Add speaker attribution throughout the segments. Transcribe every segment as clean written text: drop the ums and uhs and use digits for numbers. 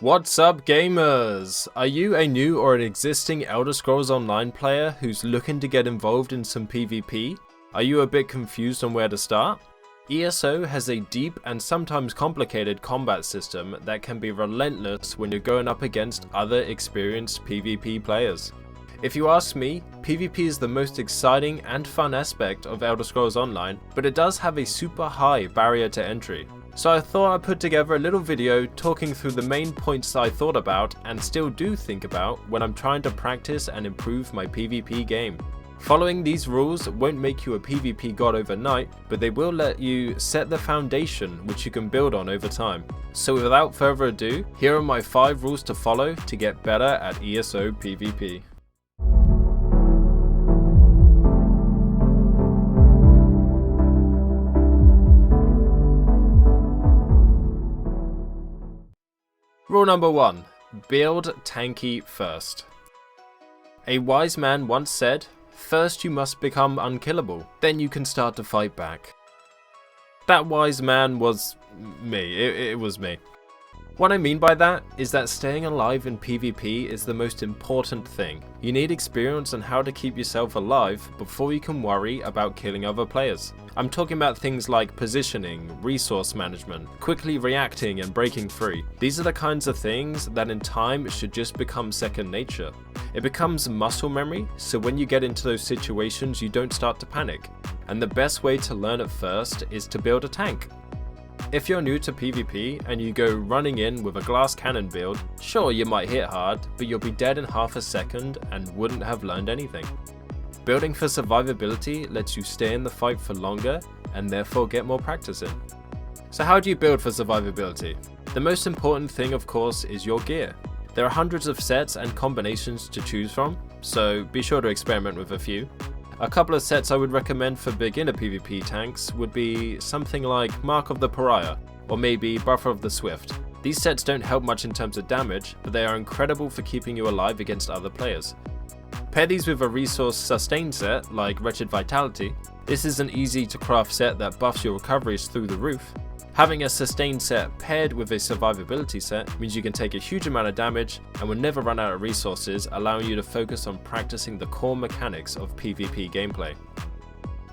Speaker 1: What's up gamers? Are you a new or an existing Elder Scrolls Online player who's looking to get involved in some PvP? Are you a bit confused on where to start? ESO has a deep and sometimes complicated combat system that can be relentless when you're going up against other experienced PvP players. If you ask me, PvP is the most exciting and fun aspect of Elder Scrolls Online, but it does have a super high barrier to entry. So I thought I'd put together a little video talking through the main points I thought about and still do think about when I'm trying to practice and improve my PvP game. Following these rules won't make you a PvP god overnight, but they will let you set the foundation which you can build on over time. So without further ado, here are my 5 rules to follow to get better at ESO PvP. Rule number 1. Build tanky first. A wise man once said, "First you must become unkillable, then you can start to fight back." That wise man was me. It was me. What I mean by that is that staying alive in PvP is the most important thing. You need experience on how to keep yourself alive before you can worry about killing other players. I'm talking about things like positioning, resource management, quickly reacting and breaking free. These are the kinds of things that in time should just become second nature. It becomes muscle memory, so when you get into those situations you don't start to panic. And the best way to learn it first is to build a tank. If you're new to PvP and you go running in with a glass cannon build, sure you might hit hard, but you'll be dead in half a second and wouldn't have learned anything. Building for survivability lets you stay in the fight for longer and therefore get more practice in. So how do you build for survivability? The most important thing of course is your gear. There are hundreds of sets and combinations to choose from, so be sure to experiment with a few. A couple of sets I would recommend for beginner PvP tanks would be something like Mark of the Pariah, or maybe Buffer of the Swift. These sets don't help much in terms of damage, but they are incredible for keeping you alive against other players. Pair these with a resource sustain set like Wretched Vitality. This is an easy to craft set that buffs your recoveries through the roof. Having a sustain set paired with a survivability set means you can take a huge amount of damage and will never run out of resources, allowing you to focus on practicing the core mechanics of PvP gameplay.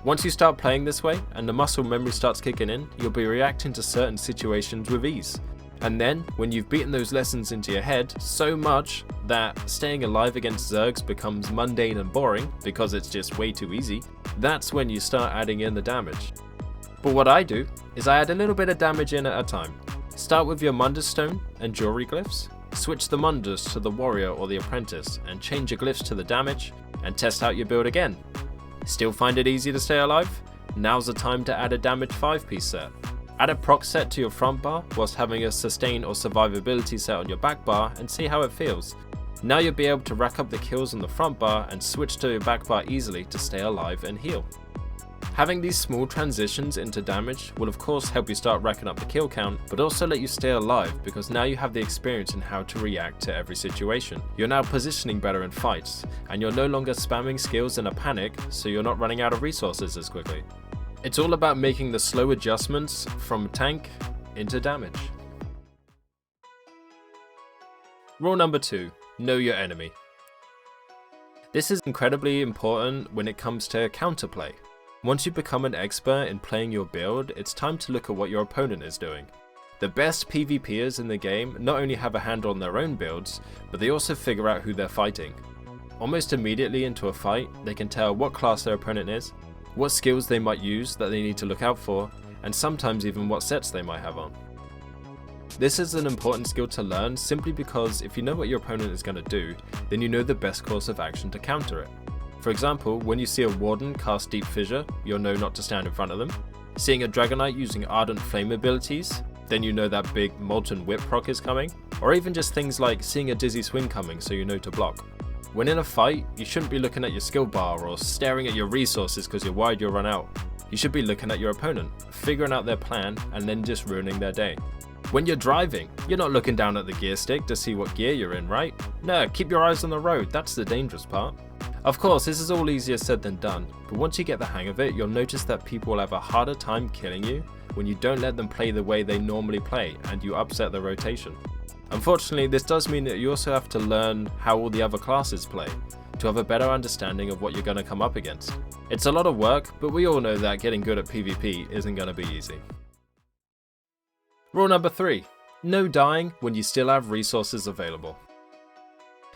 Speaker 1: Once you start playing this way and the muscle memory starts kicking in, you'll be reacting to certain situations with ease. And then, when you've beaten those lessons into your head so much that staying alive against Zergs becomes mundane and boring because it's just way too easy, that's when you start adding in the damage. But what I do is I add a little bit of damage in at a time. Start with your Mundus Stone and Jewelry Glyphs, switch the Mundus to the Warrior or the Apprentice and change your glyphs to the damage, and test out your build again. Still find it easy to stay alive? Now's the time to add a damage 5-piece set. Add a proc set to your front bar whilst having a sustain or survivability set on your back bar and see how it feels. Now you'll be able to rack up the kills on the front bar and switch to your back bar easily to stay alive and heal. Having these small transitions into damage will of course help you start racking up the kill count, but also let you stay alive because now you have the experience in how to react to every situation. You're now positioning better in fights, and you're no longer spamming skills in a panic, so you're not running out of resources as quickly. It's all about making the slow adjustments from tank into damage. Rule number 2. Know your enemy. This is incredibly important when it comes to counterplay. Once you become an expert in playing your build, it's time to look at what your opponent is doing. The best PvPers in the game not only have a handle on their own builds, but they also figure out who they're fighting. Almost immediately into a fight, they can tell what class their opponent is, what skills they might use that they need to look out for, and sometimes even what sets they might have on. This is an important skill to learn simply because if you know what your opponent is going to do, then you know the best course of action to counter it. For example, when you see a Warden cast Deep Fissure, you'll know not to stand in front of them. Seeing a Dragonite using Ardent Flame abilities, then you know that big Molten Whip proc is coming. Or even just things like seeing a Dizzy Swing coming so you know to block. When in a fight, you shouldn't be looking at your skill bar or staring at your resources because you're worried you'll run out. You should be looking at your opponent, figuring out their plan, and then just ruining their day. When you're driving, you're not looking down at the gear stick to see what gear you're in, right? No, keep your eyes on the road, that's the dangerous part. Of course, this is all easier said than done, but once you get the hang of it, you'll notice that people will have a harder time killing you when you don't let them play the way they normally play and you upset the rotation. Unfortunately, this does mean that you also have to learn how all the other classes play, to have a better understanding of what you're going to come up against. It's a lot of work, but we all know that getting good at PvP isn't going to be easy. Rule number 3. No dying when you still have resources available.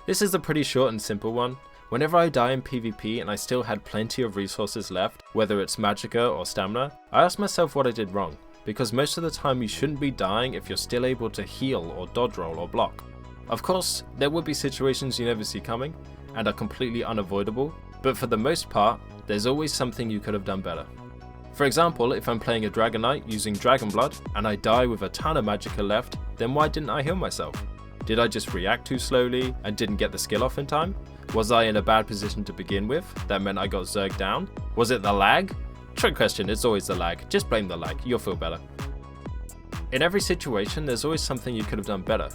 Speaker 1: This is a pretty short and simple one. Whenever I die in PvP and I still had plenty of resources left, whether it's magicka or stamina, I ask myself what I did wrong, because most of the time you shouldn't be dying if you're still able to heal or dodge roll or block. Of course, there would be situations you never see coming, and are completely unavoidable, but for the most part, there's always something you could have done better. For example, if I'm playing a Dragon Knight using Dragon Blood, and I die with a ton of magicka left, then why didn't I heal myself? Did I just react too slowly and didn't get the skill off in time? Was I in a bad position to begin with? That meant I got zerged down? Was it the lag? Trick question, it's always the lag. Just blame the lag, you'll feel better. In every situation, there's always something you could have done better.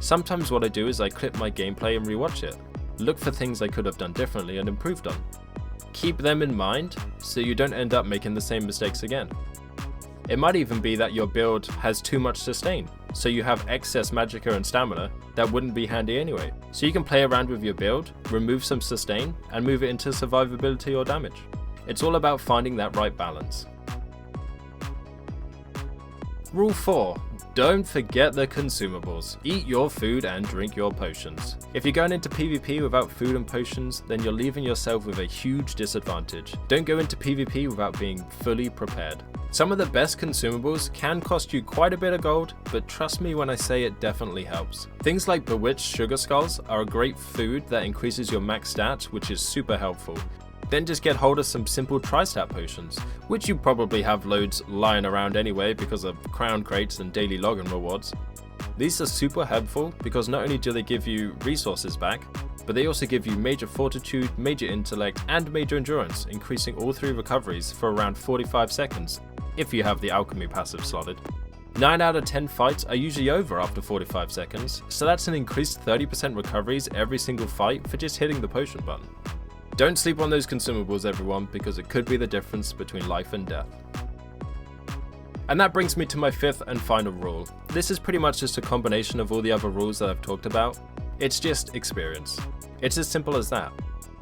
Speaker 1: Sometimes what I do is I clip my gameplay and rewatch it. Look for things I could have done differently and improved on. Keep them in mind so you don't end up making the same mistakes again. It might even be that your build has too much sustain, so you have excess magicka and stamina that wouldn't be handy anyway. So you can play around with your build, remove some sustain, and move it into survivability or damage. It's all about finding that right balance. Rule 4. Don't forget the consumables. Eat your food and drink your potions. If you're going into PvP without food and potions, then you're leaving yourself with a huge disadvantage. Don't go into PvP without being fully prepared. Some of the best consumables can cost you quite a bit of gold, but trust me when I say it definitely helps. Things like bewitched sugar skulls are a great food that increases your max stats, which is super helpful. Then just get hold of some simple tri-stat potions, which you probably have loads lying around anyway because of crown crates and daily login rewards. These are super helpful because not only do they give you resources back, but they also give you major fortitude, major intellect, and major endurance, increasing all 3 recoveries for around 45 seconds, if you have the alchemy passive slotted. 9 out of 10 fights are usually over after 45 seconds, so that's an increased 30% recoveries every single fight for just hitting the potion button. Don't sleep on those consumables, everyone, because it could be the difference between life and death. And that brings me to my 5th and final rule. This is pretty much just a combination of all the other rules that I've talked about. It's just experience. It's as simple as that.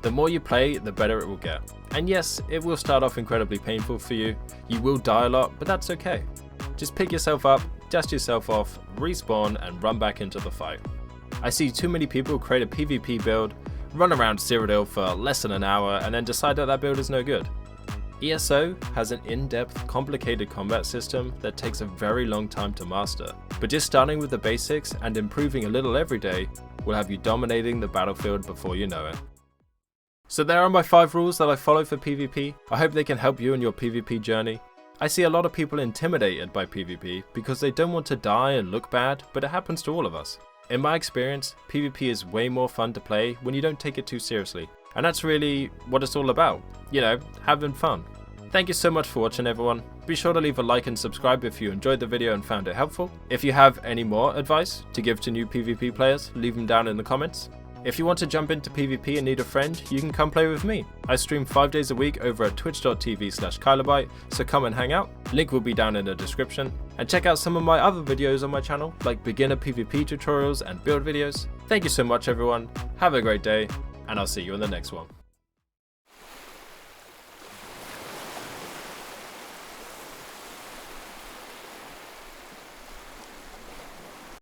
Speaker 1: The more you play, the better it will get. And yes, it will start off incredibly painful for you. You will die a lot, but that's okay. Just pick yourself up, dust yourself off, respawn, and run back into the fight. I see too many people create a PvP build, run around Cyrodiil for less than an hour, and then decide that that build is no good. ESO has an in-depth, complicated combat system that takes a very long time to master, but just starting with the basics and improving a little every day will have you dominating the battlefield before you know it. So there are my 5 rules that I follow for PvP. I hope they can help you in your PvP journey. I see a lot of people intimidated by PvP because they don't want to die and look bad, but it happens to all of us. In my experience, PvP is way more fun to play when you don't take it too seriously. And that's really what it's all about. You know, having fun. Thank you so much for watching, everyone. Be sure to leave a like and subscribe if you enjoyed the video and found it helpful. If you have any more advice to give to new PvP players, leave them down in the comments. If you want to jump into PvP and need a friend, you can come play with me. I stream 5 days a week over at twitch.tv/Kylobyte, so come and hang out. Link will be down in the description. And check out some of my other videos on my channel, like beginner PvP tutorials and build videos. Thank you so much, everyone. Have a great day, and I'll see you in the next one.